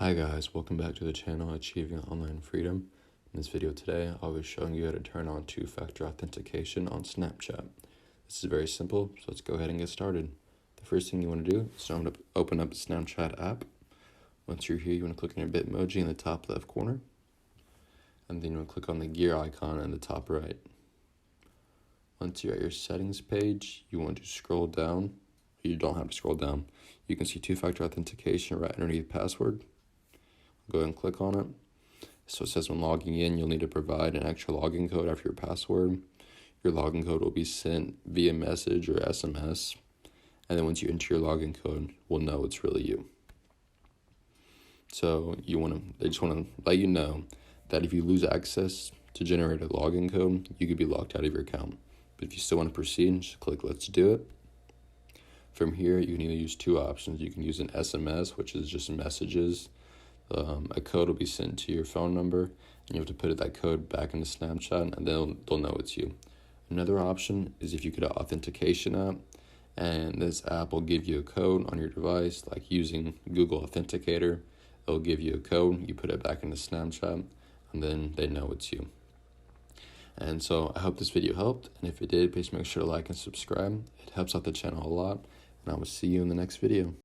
Hi guys, welcome back to the channel Achieving Online Freedom. In this video today, I'll be showing you how to turn on two-factor authentication on Snapchat. This is very simple, so let's go ahead and get started. The first thing you want to do is open up the Snapchat app. Once you're here, you want to click on your Bitmoji in the top left corner. And then you want to click on the gear icon in the top right. Once you're at your settings page, you want to scroll down. You don't have to scroll down. You can see two-factor authentication right underneath password. Go ahead and click on it. So it says when logging in, you'll need to provide an extra login code after your password. Your login code will be sent via message or SMS. And then once you enter your login code, we'll know it's really you. So they just want to let you know that if you lose access to generate a login code, you could be locked out of your account. But if you still want to proceed, just click Let's Do It. From here, you can either use two options. You can use an SMS, which is just messages. A code will be sent to your phone number, and you have to put that code back into Snapchat, and they'll know it's you. Another option is if you get an authentication app, and this app will give you a code on your device, like using Google Authenticator. It'll give you a code, you put it back into Snapchat, and then they know it's you. And so I hope this video helped, and if it did, please make sure to like and subscribe. It helps out the channel a lot, and I will see you in the next video.